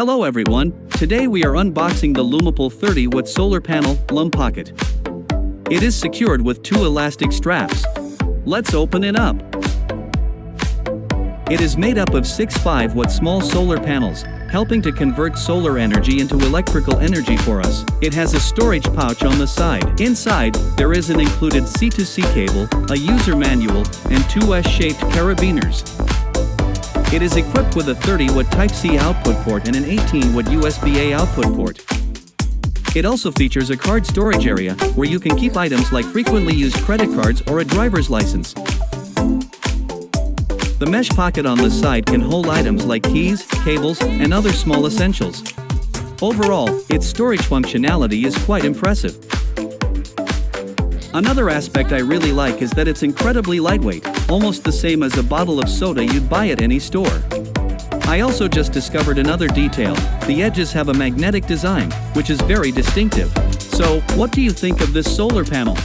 Hello everyone, today we are unboxing the Lumopal 30-watt solar panel, LUM POCKET. It is secured with 2 elastic straps. Let's open it up. It is made up of 6 5-watt small solar panels, helping to convert solar energy into electrical energy for us. It has a storage pouch on the side. Inside, there is an included C2C cable, a user manual, and 2 S-shaped carabiners. It is equipped with a 30-watt Type-C output port and an 18-watt USB-A output port. It also features a card storage area, where you can keep items like frequently used credit cards or a driver's license. The mesh pocket on the side can hold items like keys, cables, and other small essentials. Overall, its storage functionality is quite impressive. Another aspect I really like is that it's incredibly lightweight, almost the same as a bottle of soda you'd buy at any store. I also just discovered another detail: the edges have a magnetic design, which is very distinctive. So, what do you think of this solar panel?